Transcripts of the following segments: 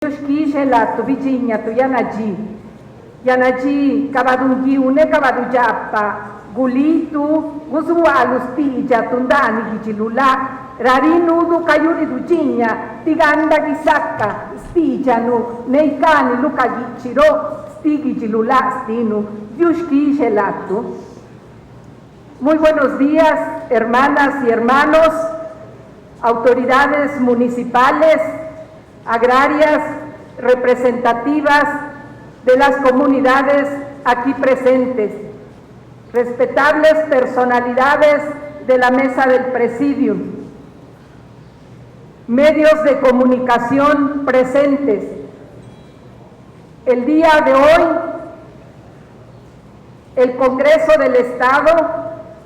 Yushkishe la tu vijiña tu yanaji kabadungi une kabadujapa gulitu gusu alustilla tundani gichilula rarinu du kayuri dujiña tiganda gisaka stijanu neikani luka gichiro stigi gilula stinu yushkishe latu. Muy buenos días, hermanas y hermanos, autoridades municipales, agrarias, representativas de las comunidades aquí presentes, respetables personalidades de la mesa del Presidium, medios de comunicación presentes. El día de hoy, el Congreso del Estado,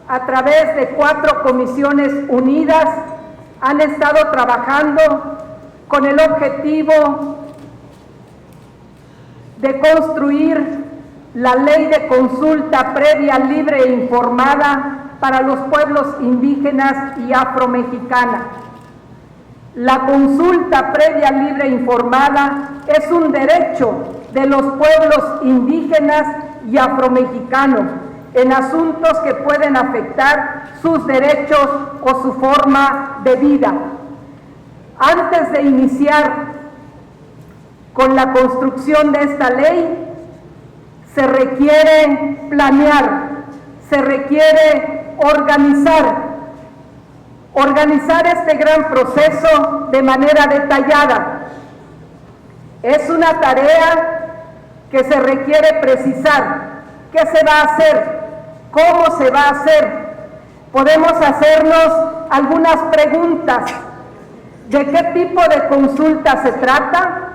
a través de 4 comisiones unidas, han estado trabajando con el objetivo de construir la ley de consulta previa, libre e informada para los pueblos indígenas y afromexicanos. La consulta previa, libre e informada es un derecho de los pueblos indígenas y afromexicanos en asuntos que pueden afectar sus derechos o su forma de vida. Antes de iniciar con la construcción de esta ley, se requiere planear, se requiere organizar este gran proceso de manera detallada. Es una tarea que se requiere precisar. ¿Qué se va a hacer? ¿Cómo se va a hacer? Podemos hacernos algunas preguntas. ¿De qué tipo de consulta se trata?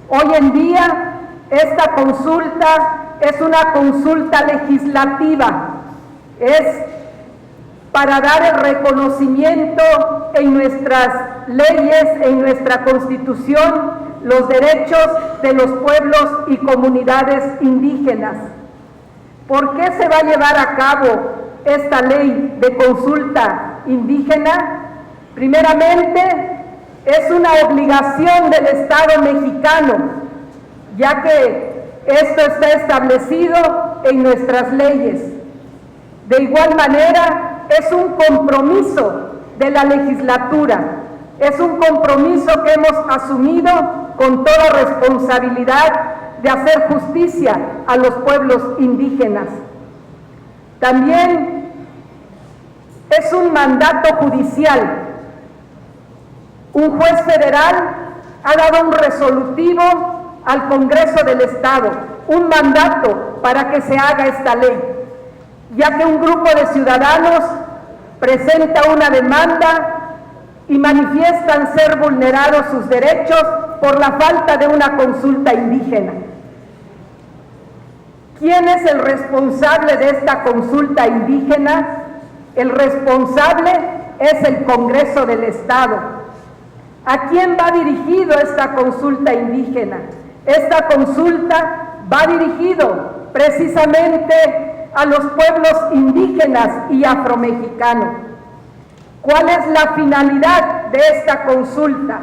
Hoy en día, esta consulta es una consulta legislativa. Es para dar el reconocimiento en nuestras leyes, en nuestra Constitución, los derechos de los pueblos y comunidades indígenas. ¿Por qué se va a llevar a cabo esta ley de consulta indígena? Primeramente, es una obligación del Estado mexicano, ya que esto está establecido en nuestras leyes. De igual manera, es un compromiso de la legislatura, es un compromiso que hemos asumido con toda responsabilidad de hacer justicia a los pueblos indígenas. También es un mandato judicial. Un juez federal ha dado un resolutivo al Congreso del Estado, un mandato para que se haga esta ley, ya que un grupo de ciudadanos presenta una demanda y manifiestan ser vulnerados sus derechos por la falta de una consulta indígena. ¿Quién es el responsable de esta consulta indígena? El responsable es el Congreso del Estado. ¿A quién va dirigido esta consulta indígena? Esta consulta va dirigido precisamente a los pueblos indígenas y afromexicanos. ¿Cuál es la finalidad de esta consulta?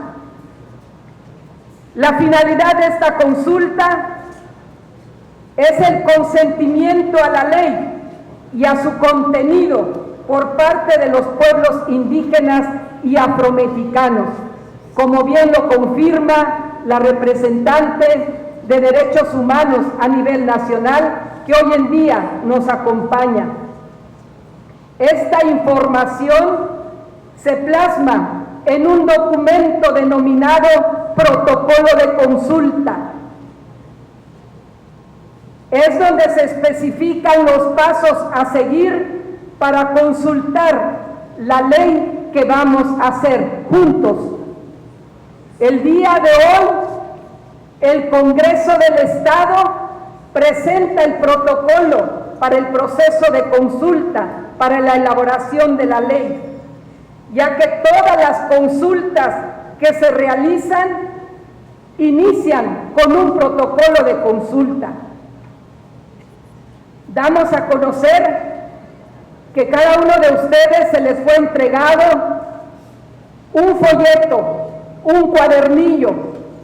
La finalidad de esta consulta es el consentimiento a la ley y a su contenido por parte de los pueblos indígenas y afromexicanos, como bien lo confirma la representante de Derechos Humanos a nivel nacional, que hoy en día nos acompaña. Esta información se plasma en un documento denominado Protocolo de Consulta. Es donde se especifican los pasos a seguir para consultar la ley que vamos a hacer juntos. El día de hoy, el Congreso del Estado presenta el protocolo para el proceso de consulta, para la elaboración de la ley, ya que todas las consultas que se realizan inician con un protocolo de consulta. Damos a conocer que cada uno de ustedes se les fue entregado un folleto, un cuadernillo,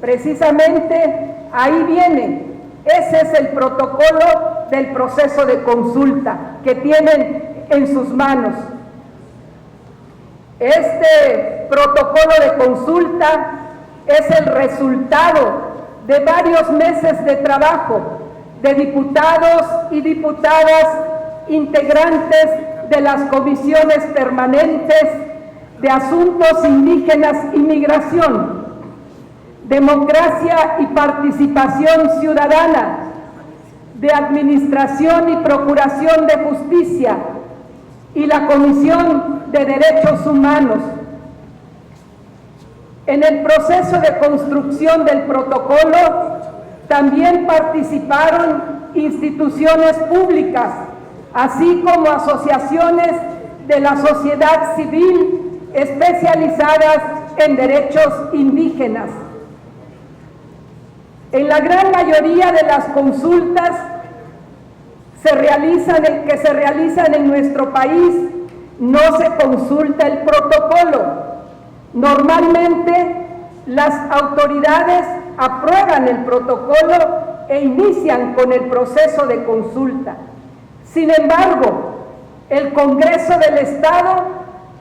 Precisamente ahí viene, ese es el protocolo del proceso de consulta que tienen en sus manos. Este protocolo de consulta es el resultado de varios meses de trabajo de diputados y diputadas integrantes de las comisiones permanentes de Asuntos Indígenas y Migración, Democracia y Participación Ciudadana, de Administración y Procuración de Justicia y la Comisión de Derechos Humanos. En el proceso de construcción del protocolo también participaron instituciones públicas, así como asociaciones de la sociedad civil especializadas en derechos indígenas. En la gran mayoría de las consultas que se realizan en nuestro país, no se consulta el protocolo. Normalmente, las autoridades aprueban el protocolo e inician con el proceso de consulta. Sin embargo, el Congreso del Estado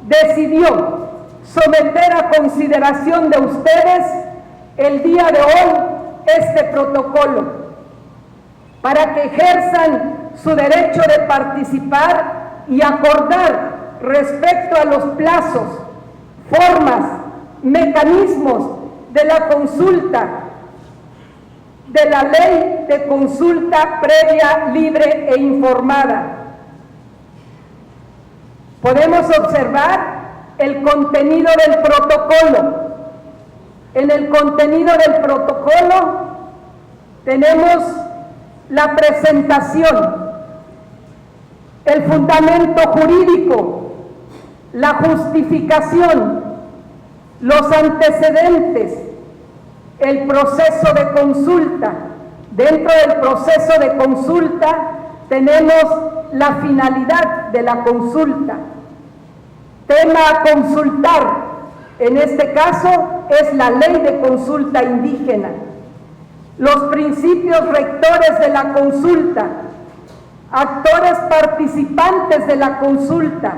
decidió someter a consideración de ustedes el día de hoy este protocolo para que ejerzan su derecho de participar y acordar respecto a los plazos, formas, mecanismos de la consulta, de la ley de consulta previa, libre e informada. Podemos observar el contenido del protocolo. En el contenido del protocolo tenemos la presentación, el fundamento jurídico, la justificación, los antecedentes, el proceso de consulta. Dentro del proceso de consulta tenemos la finalidad de la consulta. Tema a consultar, en este caso, es la ley de consulta indígena. Los principios rectores de la consulta, actores participantes de la consulta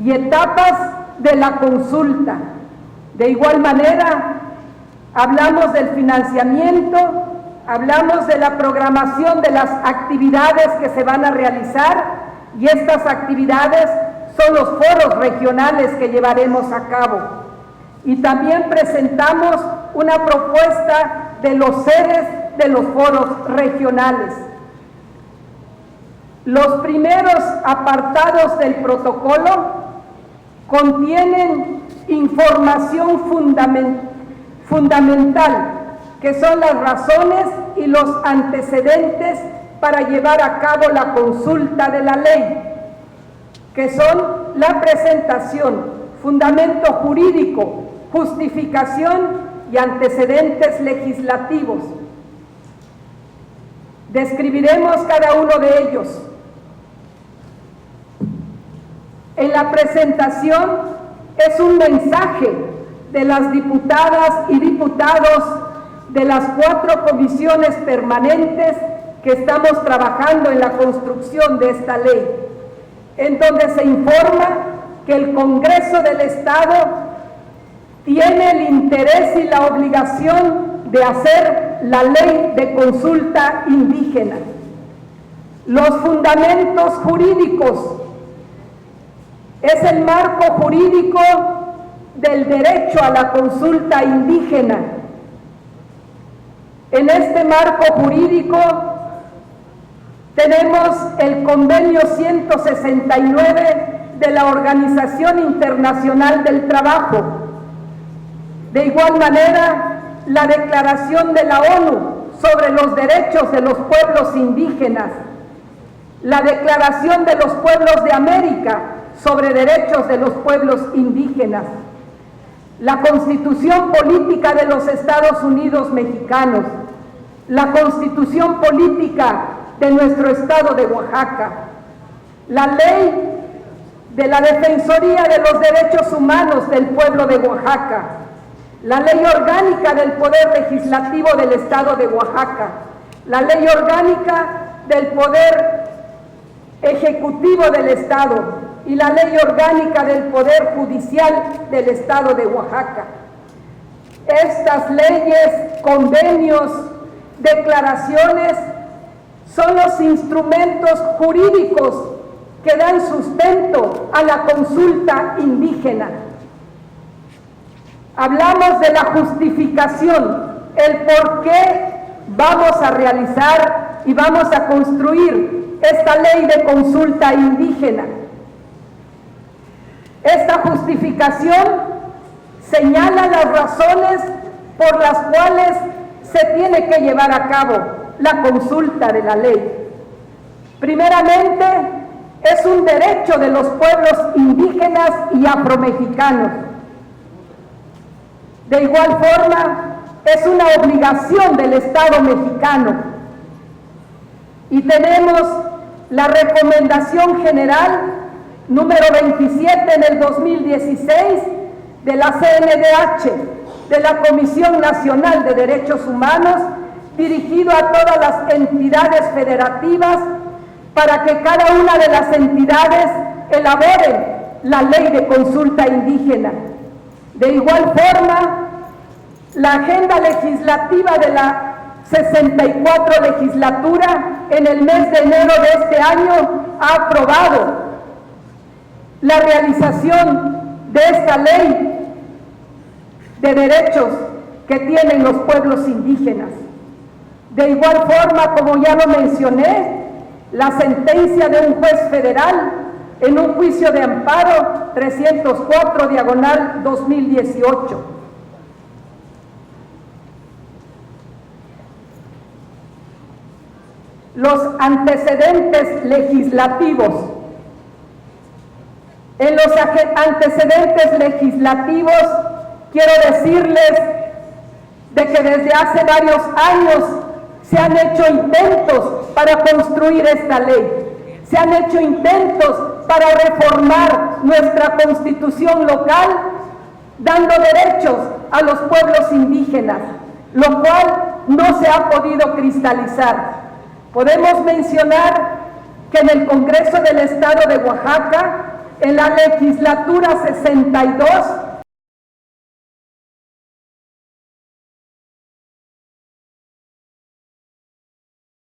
y etapas de la consulta. De igual manera, hablamos del financiamiento, hablamos de la programación de las actividades que se van a realizar, y estas actividades son los foros regionales que llevaremos a cabo. Y también presentamos una propuesta de los sedes de los foros regionales. Los primeros apartados del protocolo contienen información fundamental, que son las razones y los antecedentes para llevar a cabo la consulta de la ley, que son la presentación, fundamento jurídico, justificación y antecedentes legislativos. Describiremos cada uno de ellos. En la presentación es un mensaje de las diputadas y diputados de las 4 comisiones permanentes que estamos trabajando en la construcción de esta ley, en donde se informa que el Congreso del Estado tiene el interés y la obligación de hacer la ley de consulta indígena. Los fundamentos jurídicos es el marco jurídico del derecho a la consulta indígena. En este marco jurídico tenemos el Convenio 169 de la Organización Internacional del Trabajo. De igual manera, la Declaración de la ONU sobre los derechos de los pueblos indígenas, la Declaración de los Pueblos de América sobre derechos de los pueblos indígenas, la Constitución Política de los Estados Unidos Mexicanos, la Constitución Política de nuestro estado de Oaxaca, la Ley de la Defensoría de los Derechos Humanos del pueblo de Oaxaca, la Ley Orgánica del Poder Legislativo del Estado de Oaxaca, la Ley Orgánica del Poder Ejecutivo del Estado y la Ley Orgánica del Poder Judicial del Estado de Oaxaca. Estas leyes, convenios, declaraciones son los instrumentos jurídicos que dan sustento a la consulta indígena. Hablamos de la justificación, el por qué vamos a realizar y vamos a construir esta ley de consulta indígena. Esta justificación señala las razones por las cuales se tiene que llevar a cabo la consulta de la ley. Primeramente, es un derecho de los pueblos indígenas y afromexicanos. De igual forma, es una obligación del Estado mexicano. Y tenemos la Recomendación General número 27 en el 2016 de la CNDH, de la Comisión Nacional de Derechos Humanos, dirigido a todas las entidades federativas para que cada una de las entidades elaboren la ley de consulta indígena. De igual forma, la agenda legislativa de la 64 legislatura en el mes de enero de este año ha aprobado la realización de esta ley de derechos que tienen los pueblos indígenas. De igual forma, como ya lo mencioné, la sentencia de un juez federal en un juicio de amparo 304/2018. Los antecedentes legislativos. En los antecedentes legislativos quiero decirles de que desde hace varios años se han hecho intentos para construir esta ley. Se han hecho intentos para reformar nuestra constitución local, dando derechos a los pueblos indígenas, lo cual no se ha podido cristalizar. Podemos mencionar que en el Congreso del Estado de Oaxaca, en la legislatura 62,